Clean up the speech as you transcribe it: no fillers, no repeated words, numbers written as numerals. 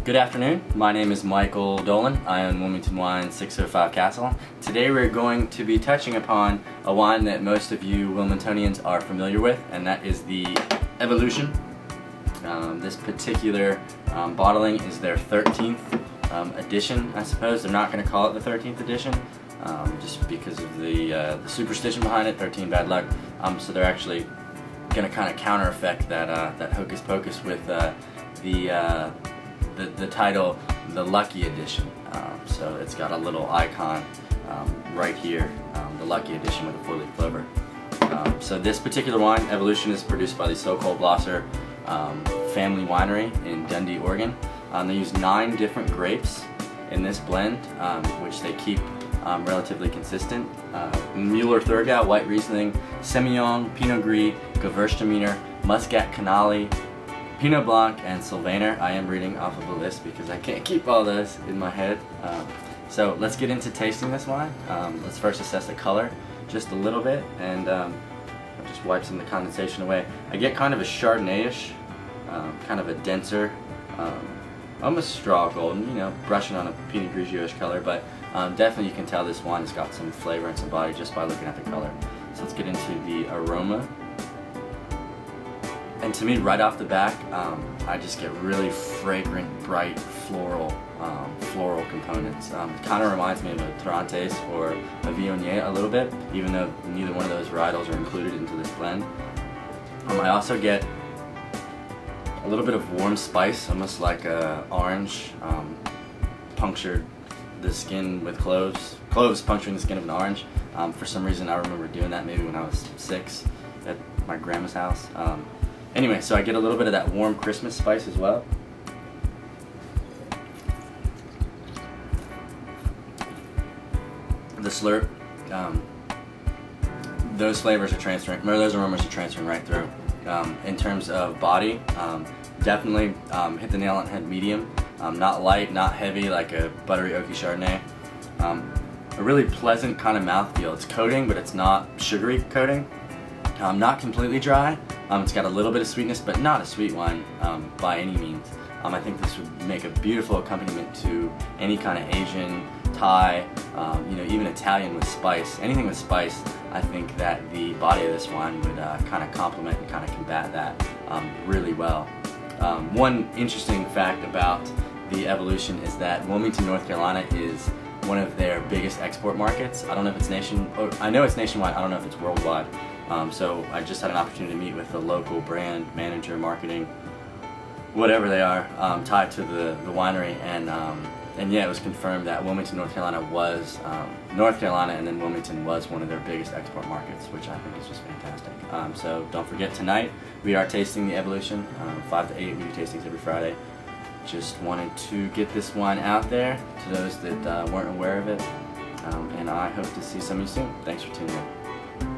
Good afternoon, my name is Michael Dolan. I own Wilmington Wine 605 Castle. Today we're going to be touching upon a wine that most of you Wilmingtonians are familiar with, and that is the Evolution. This particular bottling is their 13th edition, I suppose. They're not going to call it the 13th edition just because of the superstition behind it, 13 bad luck. So they're actually going to kind of counter effect that hocus pocus with the title, the Lucky Edition. So it's got a little icon right here, the Lucky Edition with a 4-leaf clover. So this particular wine, Evolution, is produced by the So-Called Blosser family winery in Dundee, Oregon. They use 9 different grapes in this blend, which they keep relatively consistent. Müller-Thurgau, White Riesling, Semillon, Pinot Gris, Gewürztraminer, Muscat Canali, Pinot Blanc, and Sylvaner. I am reading off of a list because I can't keep all those in my head. So let's get into tasting this wine. Let's first assess the color just a little bit, and I'll just wipe some of the condensation away. I get kind of a Chardonnay-ish, kind of a denser, almost straw golden, you know, brushing on a Pinot Grigio-ish color, but definitely you can tell this wine has got some flavor and some body just by looking at the color. So let's get into the aroma. And to me, right off the back, I just get really fragrant, bright, floral components. Kind of reminds me of a Torrontés or a Viognier a little bit, even though neither one of those varietals are included into this blend. I also get a little bit of warm spice, almost like orange, punctured the skin with cloves. Cloves puncturing the skin of an orange. For some reason, I remember doing that maybe when I was 6 at my grandma's house. Anyway, so I get a little bit of that warm Christmas spice as well. The slurp, those flavors are transferring, or those aromas are transferring right through. In terms of body, definitely hit the nail on the head, medium. Not light, not heavy like a buttery oaky Chardonnay. A really pleasant kind of mouthfeel. It's coating, but it's not sugary coating. Not completely dry. It's got a little bit of sweetness, but not a sweet wine by any means. I think this would make a beautiful accompaniment to any kind of Asian, Thai, you know, even Italian with spice. Anything with spice, I think that the body of this wine would kind of complement and kind of combat that really well. One interesting fact about the Evolution is that Wilmington, North Carolina is one of their biggest export markets. I don't know if it's I know it's nationwide, I don't know if it's worldwide. So I just had an opportunity to meet with the local brand manager, marketing, whatever they are, tied to the winery, and yeah, it was confirmed that Wilmington, North Carolina was North Carolina, and then Wilmington was one of their biggest export markets, which I think is just fantastic. So don't forget, tonight we are tasting the Evolution, 5 to 8. We do tastings every Friday. Just wanted to get this wine out there to those that weren't aware of it, and I hope to see some of you soon. Thanks for tuning in.